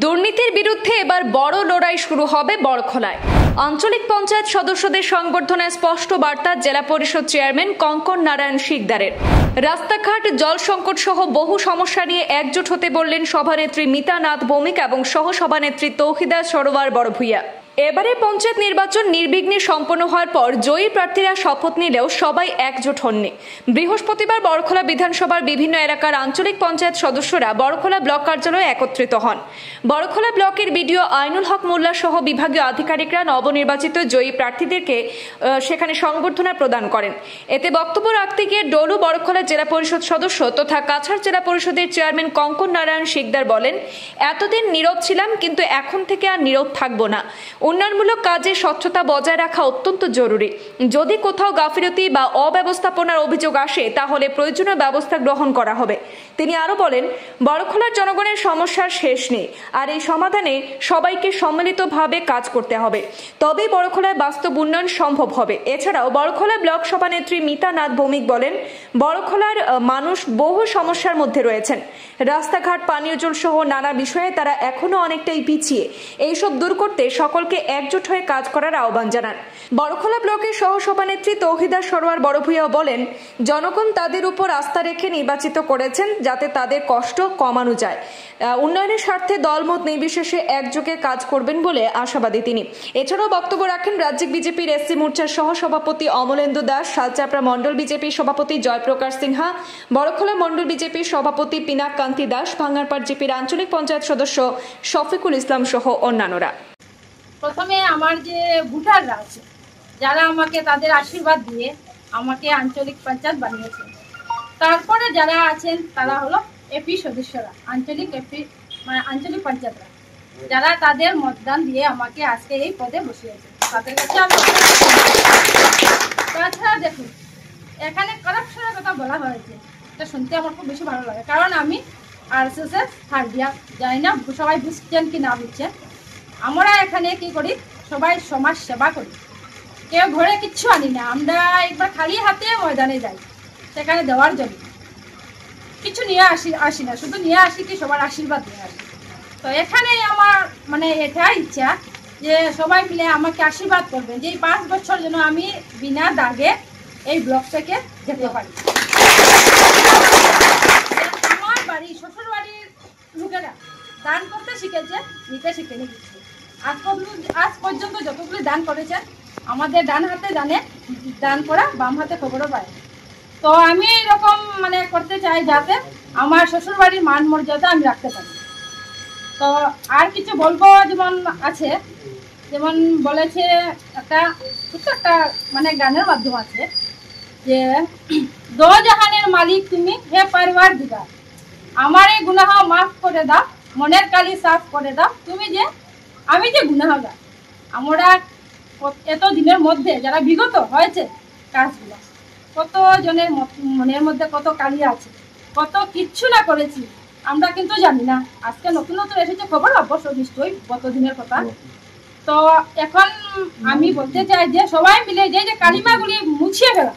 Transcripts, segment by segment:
দুর্নীতির বিরুদ্ধে এবার বড় লড়াই শুরু হবে বড়খলায়। আঞ্চলিক পঞ্চায়েত সদস্যদের সংবর্ধনায় স্পষ্ট বার্তা জেলা পরিষদ চেয়ারম্যান কঙ্কন নারায়ণ শিকদারের। রাস্তাঘাট, জল সংকট সহ বহু সমস্যা নিয়ে একজোট হতে বললেন সভানেত্রী মিতা নাথ ভৌমিক এবং সহসভানেত্রী তৌহিদা সরোয়ার বড়ভূইয়া। এবারে পঞ্চায়েত নির্বাচন নির্বিঘ্নে সম্পন্ন হওয়ার পর জয়ী প্রার্থীরা শপথ নিলেও সবাই একজোট হননি। বৃহস্পতিবার বড়খলা বিধানসভার বিভিন্ন এলাকার আঞ্চলিক পঞ্চায়েত সদস্যরা বড়খলা ব্লক কার্যালয়ে একত্রিত হন। বড়খলা ব্লকের বিডিও আইনুল হক মোল্লা সহ বিভাগীয় আধিকারিকরা নবনির্বাচিত জয়ী প্রার্থীদেরকে সেখানে সংবর্ধনা প্রদান করেন। এতে বক্তব্য রাখতে গিয়ে ডলু বড়খলা জেলা পরিষদ সদস্য তথা কাছাড় জেলা পরিষদের চেয়ারম্যান কঙ্কন নারায়ণ শিকদার বলেন, এতদিন নীরব ছিলাম, কিন্তু এখন থেকে আর নীরব থাকবো না। উন্নয়নমূলক কাজে স্বচ্ছতা বজায় রাখা অত্যন্ত জরুরি। যদি কোথাও গাফিলতি বা অব্যবস্থাপনার অভিযোগ আসে তাহলে প্রয়োজনীয় ব্যবস্থা গ্রহণ করা হবে। তিনি আরো বলেন, বড়খলার জনগণের সমস্যার শেষ নেই, আর এই সমাধানে সবাইকে সম্মিলিতভাবে কাজ করতে হবে, তবেই বড়খলায় বাস্তব উন্নয়ন সম্ভব হবে। এছাড়াও বড়খলা ব্লক সভানেত্রী মিতা নাথ ভৌমিক বলেন, বড়খলার মানুষ বহু সমস্যার মধ্যে রয়েছেন। রাস্তাঘাট, পানীয় জল সহ নানা বিষয়ে তারা এখনো অনেকটাই পিছিয়ে। এইসব দূর করতে সকলকে একজোট হয়ে কাজ করার আহ্বান জানান। বড়খলা ব্লকের সহসভানেত্রী তৌহিদা সরোয়ার বড়ভূইয়া বলেন, জনগণ তাদের উপর আস্থা রেখে নির্বাচিত করেছেন যাতে তাদের কষ্ট কমানো যায়। উন্নয়নের স্বার্থে দলমত নির্বিশেষে একযোগে কাজ করবেন বলে আশাবাদী তিনি। এছাড়াও বক্তব্য রাখেন রাজ্যিক বিজেপির এসসি মোর্চার সহসভাপতি অমলেন্দু দাস, শালচাপড়া মন্ডল বিজেপির সভাপতি জয়প্রকাশ সিনহা, বড়খলা মন্ডল বিজেপির সভাপতি পিনাক কান্তি দাস, ভাঙ্গারপাড় জিপির আঞ্চলিক পঞ্চায়েত সদস্য শফিকুল ইসলাম সহ অন্যান্যরা। প্রথমে আমার যে ভোটাররা আছে, যারা আমাকে তাদের আশীর্বাদ দিয়ে আমাকে আঞ্চলিক পঞ্চায়েত বানিয়েছেন, তারপরে যারা আছেন তারা হলো এপি সদস্যরা, আঞ্চলিক পঞ্চায়েতরা, যারা তাদের মতদান দিয়ে আমাকে আজকে এই পদে বসিয়েছে, তাদের কাছে আমি। তাছাড়া দেখুন, এখানে কারাপশনের কথা বলা হয়েছে, এটা শুনতে আমার খুব বেশি ভালো লাগে, কারণ আমি RSS এর থার্ড ইয়ার, জানি না সবাই বুঝছেন কি না বুঝছেন। আমরা এখানে কি করি, সবাই সমাজ সেবা করি, কেউ ঘরে কিচ্ছু আনি না, আমরা একবার খালি হাতে ময়দানে যাই সেখানে দেওয়ার জন্য, কিছু নিয়ে আসি না, শুধু নিয়ে আসি কি সবার আশীর্বাদ নিয়ে আসি। তো এখানে আমার এটা ইচ্ছা যে সবাই মিলে আমাকে আশীর্বাদ করবেন যে এই 5 বছর যেন আমি বিনা দাগে এই ব্লক থেকে যেতে পারি। আমার বাড়ি, শ্বশুর বাড়ির লোকেরা দান করতে শিখেছে, নিতে শিখেনি কিছু। আজ পর্যন্ত যতগুলি দান করেছেন, আমাদের ডান হাতে জানে দান করা, বাম হাতে খবরও পায়। তো আমি এরকম করতে চাই যাতে আমার শ্বশুর বাড়ির মান মর্যাদা আমি রাখতে পারি। তো আর কিছু বলবো, যেমন আছে, যেমন বলেছে একটা ছোট্ট একটা গানের মাধ্যম আছে যে, দো জাহানের মালিক তুমি, হে পরিবার দিগার, আমার এই গুনাহ মাফ করে দাও, মনের কালি সাফ করে দাও, আমি যে গুনাহগার। আমরা এত দিনের মধ্যে যারা বিগত হয়েছে কাজগুলো, কত জনের মনের মধ্যে কত কালি আছে, কত কিচ্ছু না করেছি আমরা কিন্তু জানি না। আজকে নতুন নতুন এসেছে খবর, অবশ্য নিশ্চয়ই গত দিনের কথা। তো এখন আমি বলতে চাই যে সবাই মিলে যে কালিমাগুলি মুছিয়ে ফেলা,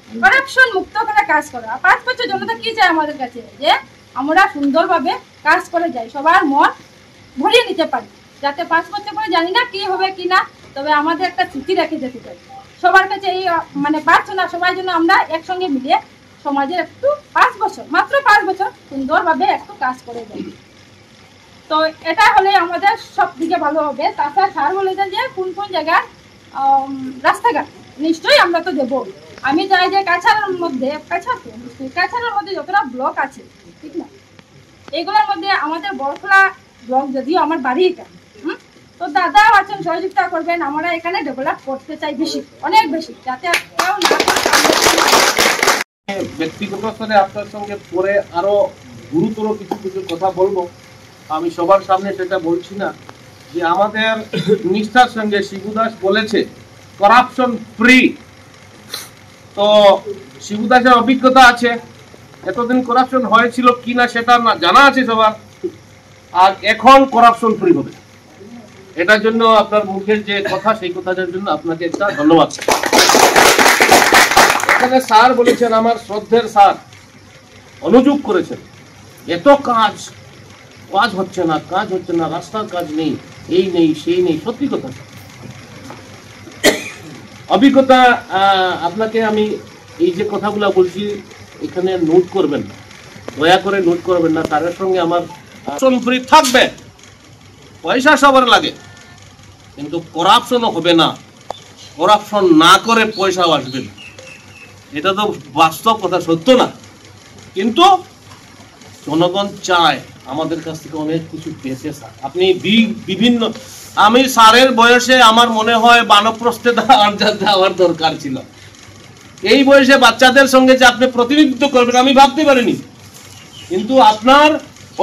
করাপশন মুক্ত করে কাজ করা। 5 বছর জনতা কি চায় আমাদের কাছে, যে আমরা সুন্দরভাবে কাজ করে যাই, সবার মন ভরিয়ে নিতে পারি, যাতে 5 বছর পরে জানি না কি হবে কি না, তবে আমাদের একটা স্মৃতি রেখে যেতে চাই সবার কাছে। এই প্রার্থনা সবাই জন্য আমরা একসঙ্গে মিলে সমাজের একটু 5 বছর, মাত্র 5 বছর সুন্দরভাবে একটু কাজ করে যাই। তো এটা হলে আমাদের সব দিকে ভালো হবে। তাছাড়া স্যার বলেছেন যে কোন কোন জায়গায় রাস্তাঘাট নিশ্চয়ই আমরা তো দেবো। আমি চাই যে কাছাড়ের মধ্যে যতটা ব্লক আছে, ঠিক না, এগুলোর মধ্যে আমাদের বড়খলা ব্লক, যদিও আমার বাড়ি এটা, তো দাদাও আছেন, সহযোগিতা করবেন। আমরা এখানে ডেভেলপ করতে চাই বেশি, অনেক বেশি, যাতে কেউ না করে। ব্যক্তিগত স্তরে আপনার সঙ্গে পরে আরো গুরুতর কিছু কথা বলবো, আমি সবার সামনে সেটা বলছি না, যে আমাদের নিষ্ঠার সঙ্গে শিবু দাস বলেছে করাপশন ফ্রি। তো শিবু দাসের অভিজ্ঞতা আছে, এতদিন করাপশন হয়েছিল কিনা সেটা না জানা আছে সবার, আর এখন করাপশন ফ্রি হবে। এটার জন্য আপনার মুখের যে কথা, সেই কথাটার জন্য আপনাকে একটা ধন্যবাদ। এখানে স্যার বলেছেন, আমার শ্রদ্ধের স্যার অনুযোগ করেছেন, এত কাজ কাজ হচ্ছে না, রাস্তার কাজ নেই, এই নেই সেই নেই। সত্যি কথা অভিজ্ঞতা, আপনাকে আমি এই যে কথাগুলো বলছি এখানে নোট করবেন না, দয়া করে নোট করবেন না। তার সঙ্গে আমার ফ্রি থাকবে, পয়সা সবার লাগে, কিন্তু করাপশনও হবে না। করাপশন না করে পয়সাও আসবে না, এটা তো বাস্তব কথা, সত্য না? কিন্তু জনগণ চায় আমাদের কাছ থেকে অনেক কিছু পেয়েছে। স্যার আপনি বিভিন্ন, আমি স্যারের বয়সে আমার মনে হয় বানপ্রস্থে দেওয়ার দরকার ছিল। এই বয়সে বাচ্চাদের সঙ্গে যে আপনি প্রতিনিধিত্ব করবেন আমি ভাবতে পারিনি, কিন্তু আপনার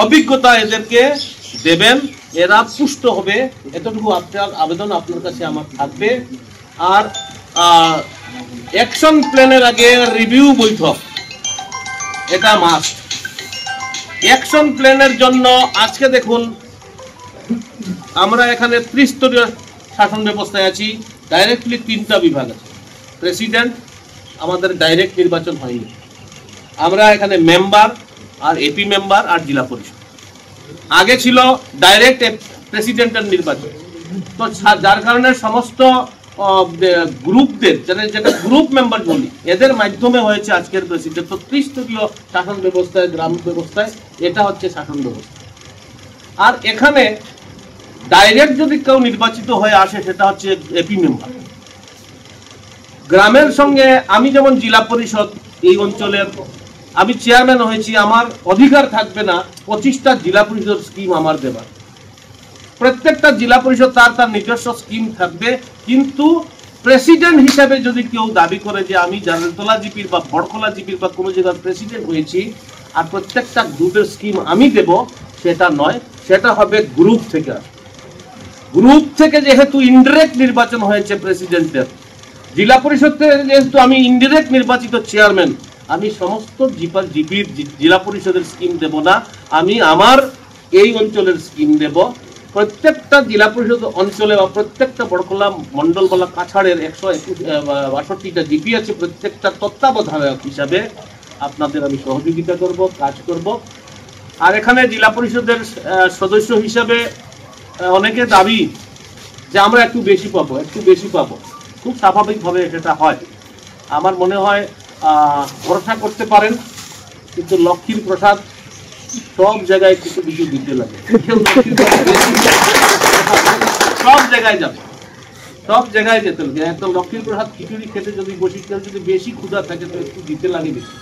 অভিজ্ঞতা এদেরকে দেবেন, এরা পুষ্ট হবে, এতটুকু আপনার আবেদন আপনার কাছে আমার থাকবে। আর অ্যাকশন প্ল্যানের আগে রিভিউ বৈঠক, এটা মাস্ট। অ্যাকশন প্ল্যানের জন্য আজকে দেখুন আমরা এখানে ত্রিস্তরীয় শাসন ব্যবস্থায় আছি। ডাইরেক্টলি 3টা বিভাগ আছে। প্রেসিডেন্ট, আমাদের ডাইরেক্ট নির্বাচন হয়নি। আমরা এখানে মেম্বার আর এপি মেম্বার আর জেলা পরিষদ। আগে ছিল ডাইরেক্ট প্রেসিডেন্টের নির্বাচন। তো যার কারণে সমস্ত গ্রুপদের, যেটা গ্রুপ মেম্বার বলি, এদের মাধ্যমে হয়েছে আজকের প্রেসিডেন্ট। তো ত্রিস্তরীয় শাসন ব্যবস্থায়, গ্রাম ব্যবস্থায় এটা হচ্ছে শাসন ব্যবস্থা। আর এখানে ডাইরেক্ট যদি কেউ নির্বাচিত হয়ে আসে সেটা হচ্ছে এপি মেম্বার। গ্রামের সঙ্গে আমি যেমন জেলা পরিষদ এই অঞ্চলের আমি চেয়ারম্যান হয়েছি, আমার অধিকার থাকবে না 25টা জেলা পরিষদ স্কিম আমার দেবার। প্রত্যেকটা জেলা পরিষদ তার নিজস্ব স্কিম থাকবে, কিন্তু প্রেসিডেন্ট হিসাবে যদি কেউ দাবি করে যে আমি জারতলা জিপির বা বড়খোলা জিপির বা কোনো জায়গার প্রেসিডেন্ট হয়েছি আর প্রত্যেকটা গ্রুপের স্কিম আমি দেব, সেটা নয়, সেটা হবে গ্রুপ থেকে। গ্রুপ থেকে যেহেতু ইনডিরেক্ট নির্বাচন হয়েছে প্রেসিডেন্টের, জেলা পরিষদ থেকে যেহেতু আমি ইনডিরেক্ট নির্বাচিত চেয়ারম্যান, আমি সমস্ত জিপির জেলা পরিষদের স্কিম দেব না, আমি আমার এই অঞ্চলের স্কিম দেব। প্রত্যেকটা জেলা পরিষদ অঞ্চলে বা প্রত্যেকটা বড়খোলা মন্ডল বলা কাছাড়ের 162টা জিপি আছে, প্রত্যেকটা তত্ত্বাবধায়ক হিসাবে আপনাদের আমি সহযোগিতা করব, কাজ করব। আর এখানে জেলা পরিষদের সদস্য হিসাবে অনেকে দাবি যে আমরা একটু বেশি পাবো, খুব স্বাভাবিকভাবে সেটা হয়। আমার মনে হয় ভরসা করতে পারেন, কিন্তু লক্ষ্মীর প্রসাদ সব জায়গায় কিছু কিছু দিতে লাগে, সব জায়গায় যাবে, সব জায়গায় যেতে লাগে। একদম লক্ষ্মীর প্রসাদ খিচুড়ি খেতে যদি বসি, কেউ যদি বেশি ক্ষুধা থাকে তো একটু দিতে লাগে বেশি,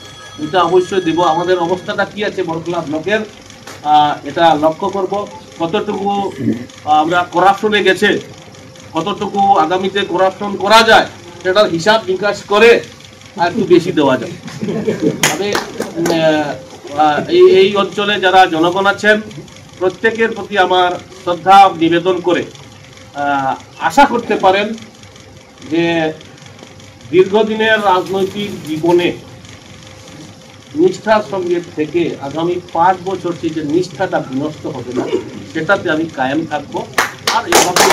এটা অবশ্যই দেবো। আমাদের অবস্থাটা কি আছে বড়খোলা ব্লকের, এটা লক্ষ্য করব, কতটুকু আমরা করাপশনে গেছে, কতটুকু আগামীতে করাপশন করা যায়, সেটার হিসাব নিকাশ করে আর একটু বেশি দেওয়া যায়। আমি এই অঞ্চলে যারা জনগণ আছেন প্রত্যেকের প্রতি আমার শ্রদ্ধা নিবেদন করে আশা করতে পারেন যে দীর্ঘদিনের রাজনৈতিক জীবনে নিষ্ঠার সঙ্গে থেকে আগামী 5 বছর যে নিষ্ঠাটা বিনষ্ট হবে না, সেটাতে আমি কায়েম থাকবো। আর এভাবে